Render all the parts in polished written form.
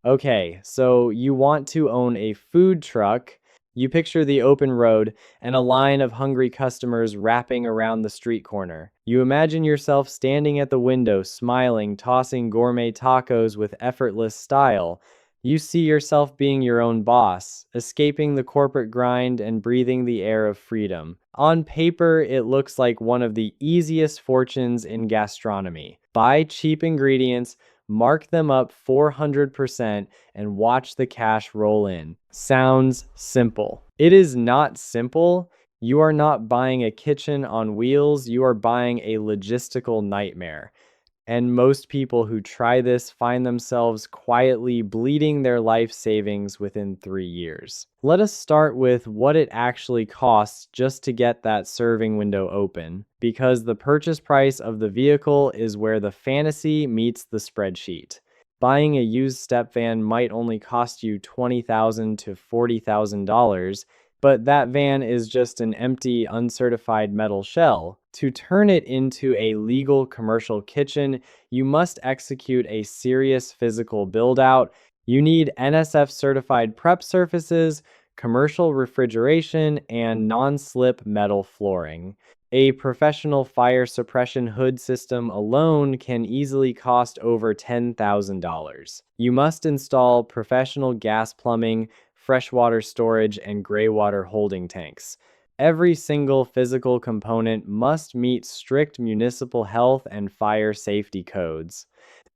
Okay, so you want to own a food truck. You picture the open road and a line of hungry customers wrapping around the street corner. You imagine yourself standing at the window, smiling, tossing gourmet tacos with effortless style. You see yourself being your own boss, escaping the corporate grind and breathing the air of freedom. On paper, it looks like one of the easiest fortunes in gastronomy. Buy cheap ingredients, mark them up 400%, and watch the cash roll in. Sounds simple. It is not simple. You are not buying a kitchen on wheels, you are buying a logistical nightmare. And most people who try this find themselves quietly bleeding their life savings within 3 years. Let us start with what it actually costs just to get that serving window open, because the purchase price of the vehicle is where the fantasy meets the spreadsheet. Buying a used step van might only cost you $20,000 to $40,000, but that van is just an empty, uncertified metal shell. To turn it into a legal commercial kitchen, you must execute a serious physical build-out. You need NSF certified prep surfaces, commercial refrigeration, and non-slip metal flooring. A professional fire suppression hood system alone can easily cost over $10,000. You must install professional gas plumbing, freshwater storage, and graywater holding tanks. Every single physical component must meet strict municipal health and fire safety codes.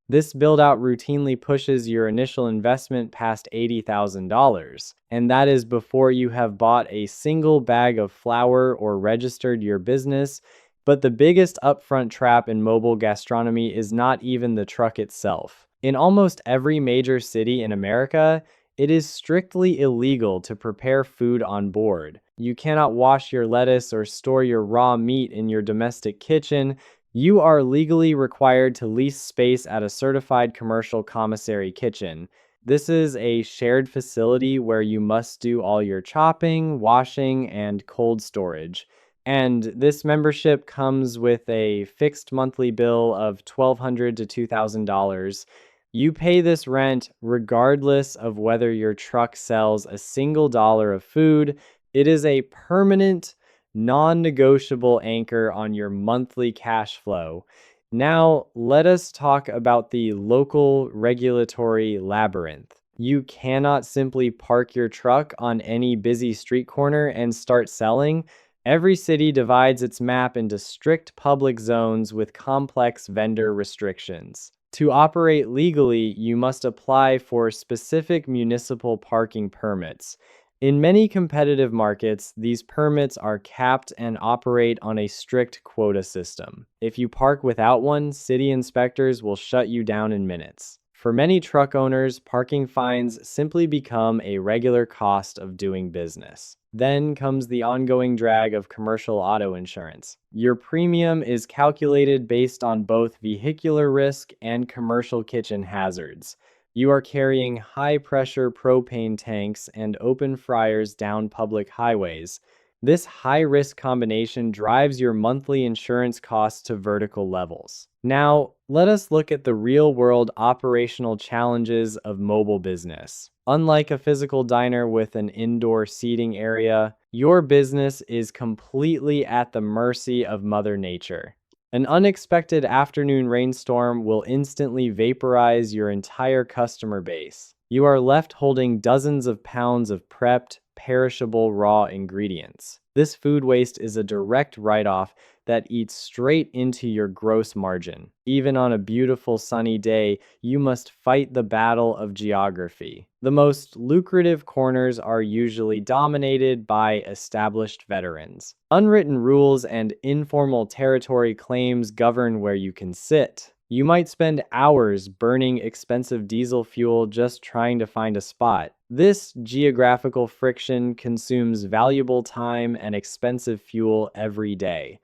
This build-out routinely pushes your initial investment past $80,000, and that is before you have bought a single bag of flour or registered your business. But the biggest upfront trap in mobile gastronomy is not even the truck itself. In almost every major city in America, it is strictly illegal to prepare food on board. You cannot wash your lettuce or store your raw meat in your domestic kitchen. You are legally required to lease space at a certified commercial commissary kitchen. This is a shared facility where you must do all your chopping, washing, and cold storage. And this membership comes with a fixed monthly bill of $1,200 to $2,000. You pay this rent regardless of whether your truck sells a single dollar of food. It is a permanent, non-negotiable anchor on your monthly cash flow. Now, let us talk about the local regulatory labyrinth. You cannot simply park your truck on any busy street corner and start selling. Every city divides its map into strict public zones with complex vendor restrictions. To operate legally, you must apply for specific municipal parking permits. In many competitive markets, these permits are capped and operate on a strict quota system. If you park without one, city inspectors will shut you down in minutes. For many truck owners, parking fines simply become a regular cost of doing business. Then comes the ongoing drag of commercial auto insurance. Your premium is calculated based on both vehicular risk and commercial kitchen hazards. You are carrying high-pressure propane tanks and open fryers down public highways. This high-risk combination drives your monthly insurance costs to vertical levels. Now, let us look at the real-world operational challenges of mobile business. Unlike a physical diner with an indoor seating area, your business is completely at the mercy of Mother Nature. An unexpected afternoon rainstorm will instantly vaporize your entire customer base. You are left holding dozens of pounds of prepped, perishable raw ingredients. This food waste is a direct write-off that eats straight into your gross margin. Even on a beautiful sunny day, you must fight the battle of geography. The most lucrative corners are usually dominated by established veterans. Unwritten rules and informal territory claims govern where you can sit. You might spend hours burning expensive diesel fuel just trying to find a spot. This geographical friction consumes valuable time and expensive fuel every day.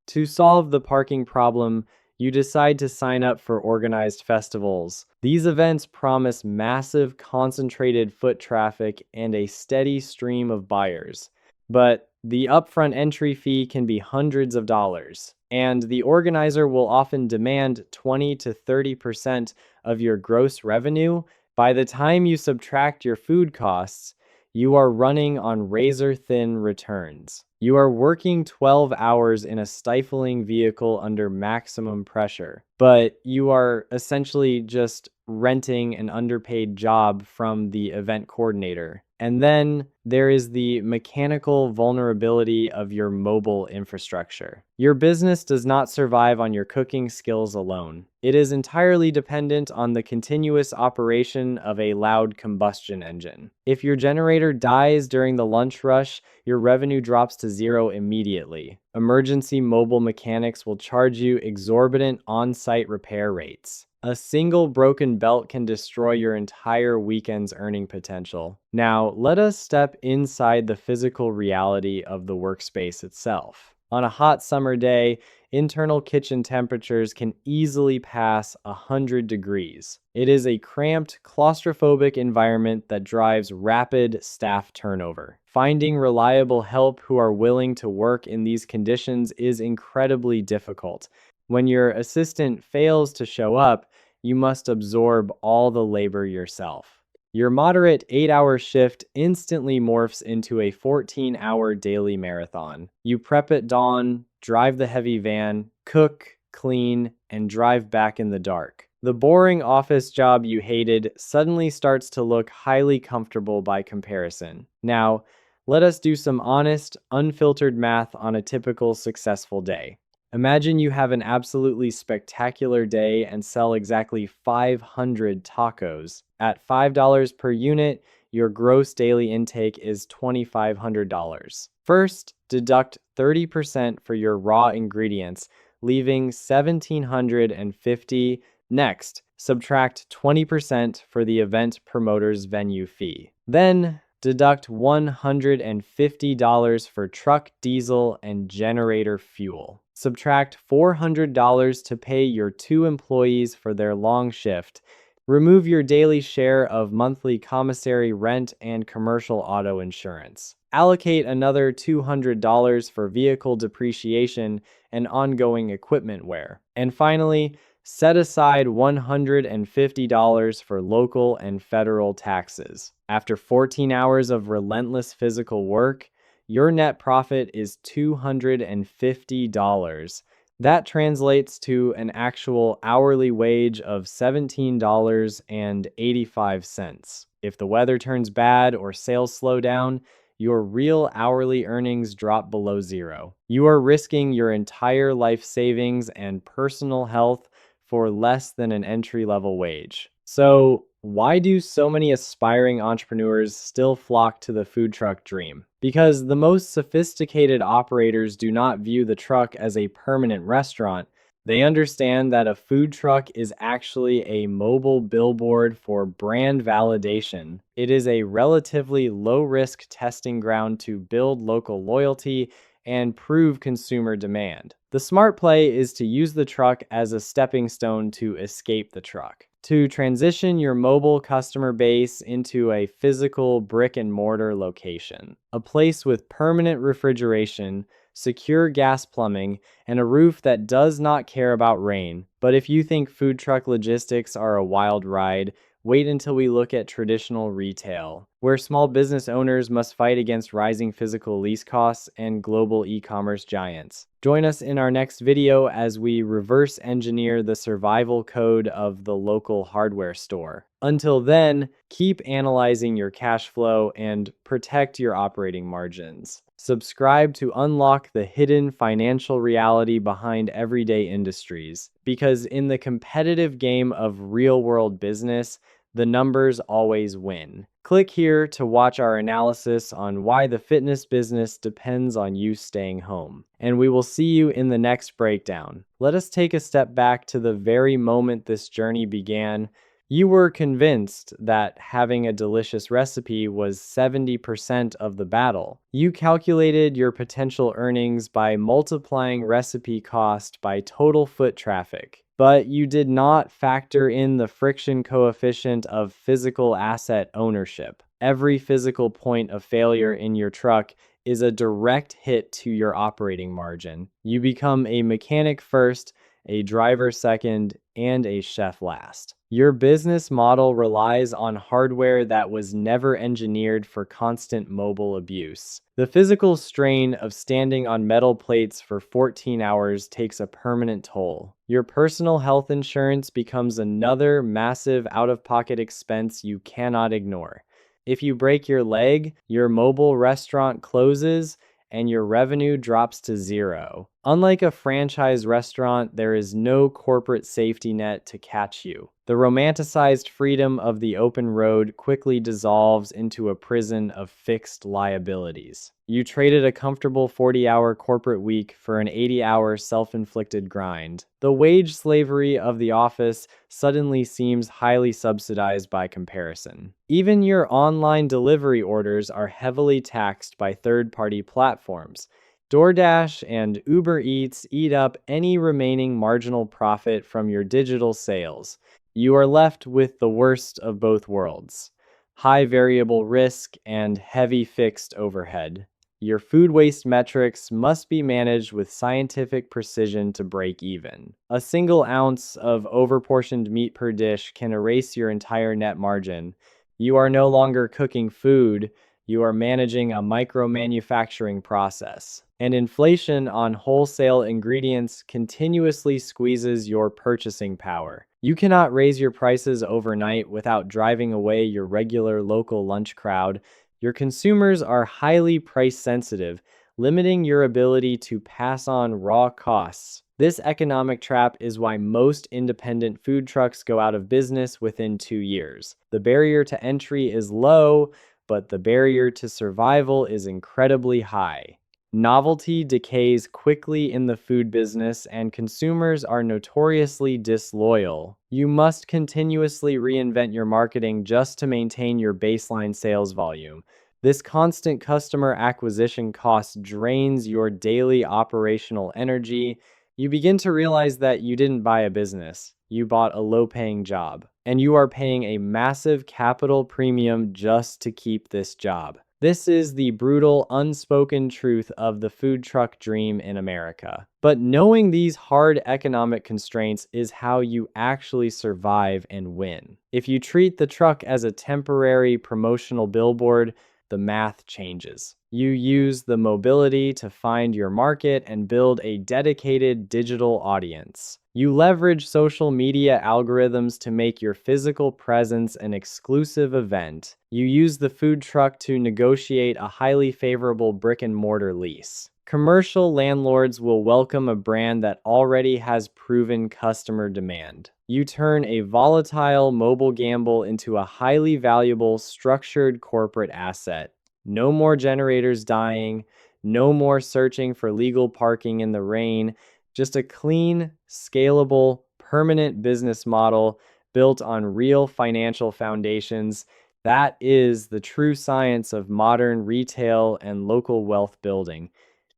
To solve the parking problem, you decide to sign up for organized festivals. These events promise massive concentrated foot traffic and a steady stream of buyers. But the upfront entry fee can be hundreds of dollars, and the organizer will often demand 20 to 30% of your gross revenue. By the time you subtract your food costs, you are running on razor-thin returns. You are working 12 hours in a stifling vehicle under maximum pressure, but you are essentially just renting an underpaid job from the event coordinator. And then there is the mechanical vulnerability of your mobile infrastructure. Your business does not survive on your cooking skills alone. It is entirely dependent on the continuous operation of a loud combustion engine. If your generator dies during the lunch rush, your revenue drops to zero immediately. Emergency mobile mechanics will charge you exorbitant on-site repair rates. A single broken belt can destroy your entire weekend's earning potential. Now, let us step inside the physical reality of the workspace itself. On a hot summer day, internal kitchen temperatures can easily pass 100 degrees. It is a cramped, claustrophobic environment that drives rapid staff turnover. Finding reliable help who are willing to work in these conditions is incredibly difficult. When your assistant fails to show up, you must absorb all the labor yourself. Your moderate 8-hour shift instantly morphs into a 14-hour daily marathon. You prep at dawn, drive the heavy van, cook, clean, and drive back in the dark. The boring office job you hated suddenly starts to look highly comfortable by comparison. Now, let us do some honest, unfiltered math on a typical successful day. Imagine you have an absolutely spectacular day and sell exactly 500 tacos. At $5 per unit, your gross daily intake is $2,500. First, deduct 30% for your raw ingredients, leaving $1,750. Next, subtract 20% for the event promoter's venue fee. Then, deduct $150 for truck diesel and generator fuel. Subtract $400 to pay your 2 employees for their long shift. Remove your daily share of monthly commissary rent and commercial auto insurance. Allocate another $200 for vehicle depreciation and ongoing equipment wear. And finally, set aside $150 for local and federal taxes. After 14 hours of relentless physical work, your net profit is $250. That translates to an actual hourly wage of $17.85. If the weather turns bad or sales slow down, your real hourly earnings drop below zero. You are risking your entire life savings and personal health for less than an entry-level wage. So, why do so many aspiring entrepreneurs still flock to the food truck dream? Because the most sophisticated operators do not view the truck as a permanent restaurant. They understand that a food truck is actually a mobile billboard for brand validation. It is a relatively low-risk testing ground to build local loyalty and prove consumer demand. The smart play is to use the truck as a stepping stone to escape the truck, to transition your mobile customer base into a physical brick-and-mortar location, a place with permanent refrigeration, secure gas plumbing, and a roof that does not care about rain. But if you think food truck logistics are a wild ride, wait until we look at traditional retail, where small business owners must fight against rising physical lease costs and global e-commerce giants. Join us in our next video as we reverse engineer the survival code of the local hardware store. Until then, keep analyzing your cash flow and protect your operating margins. Subscribe to unlock the hidden financial reality behind everyday industries, because in the competitive game of real-world business, the numbers always win. Click here to watch our analysis on why the fitness business depends on you staying home. And we will see you in the next breakdown. Let us take a step back to the very moment this journey began. You were convinced that having a delicious recipe was 70% of the battle. You calculated your potential earnings by multiplying recipe cost by total foot traffic. But you did not factor in the friction coefficient of physical asset ownership. Every physical point of failure in your truck is a direct hit to your operating margin. You become a mechanic first, a driver second, and a chef last. Your business model relies on hardware that was never engineered for constant mobile abuse. The physical strain of standing on metal plates for 14 hours takes a permanent toll. Your personal health insurance becomes another massive out-of-pocket expense you cannot ignore. If you break your leg, your mobile restaurant closes, and your revenue drops to zero. Unlike a franchise restaurant, there is no corporate safety net to catch you. The romanticized freedom of the open road quickly dissolves into a prison of fixed liabilities. You traded a comfortable 40-hour corporate week for an 80-hour self-inflicted grind. The wage slavery of the office suddenly seems highly subsidized by comparison. Even your online delivery orders are heavily taxed by third-party platforms. DoorDash and Uber Eats eat up any remaining marginal profit from your digital sales. You are left with the worst of both worlds: high variable risk and heavy fixed overhead. Your food waste metrics must be managed with scientific precision to break even. A single ounce of overportioned meat per dish can erase your entire net margin. You are no longer cooking food, you are managing a micro-manufacturing process. And inflation on wholesale ingredients continuously squeezes your purchasing power. You cannot raise your prices overnight without driving away your regular local lunch crowd. Your consumers are highly price sensitive, limiting your ability to pass on raw costs. This economic trap is why most independent food trucks go out of business within 2 years. The barrier to entry is low, but the barrier to survival is incredibly high. Novelty decays quickly in the food business, and consumers are notoriously disloyal. You must continuously reinvent your marketing just to maintain your baseline sales volume. This constant customer acquisition cost drains your daily operational energy. You begin to realize that you didn't buy a business, you bought a low-paying job, and you are paying a massive capital premium just to keep this job. This is the brutal, unspoken truth of the food truck dream in America. But knowing these hard economic constraints is how you actually survive and win. If you treat the truck as a temporary promotional billboard, the math changes. You use the mobility to find your market and build a dedicated digital audience. You leverage social media algorithms to make your physical presence an exclusive event. You use the food truck to negotiate a highly favorable brick-and-mortar lease. Commercial landlords will welcome a brand that already has proven customer demand. You turn a volatile mobile gamble into a highly valuable, structured corporate asset. No more generators dying, no more searching for legal parking in the rain, just a clean, scalable, permanent business model built on real financial foundations. That is the true science of modern retail and local wealth building.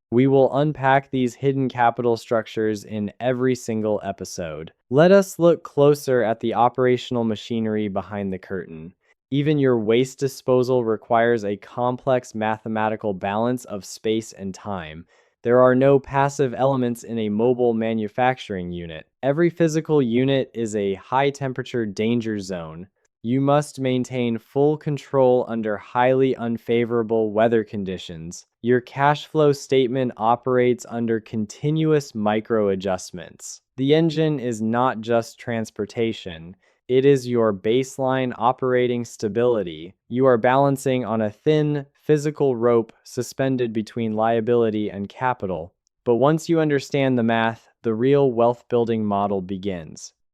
We will unpack these hidden capital structures in every single episode. Let us look closer at the operational machinery behind the curtain. Even your waste disposal requires a complex mathematical balance of space and time. There are no passive elements in a mobile manufacturing unit. Every physical unit is a high-temperature danger zone. You must maintain full control under highly unfavorable weather conditions. Your cash flow statement operates under continuous micro-adjustments. The engine is not just transportation. It is your baseline operating stability. You are balancing on a thin, physical rope suspended between liability and capital. But once you understand the math, the real wealth-building model begins.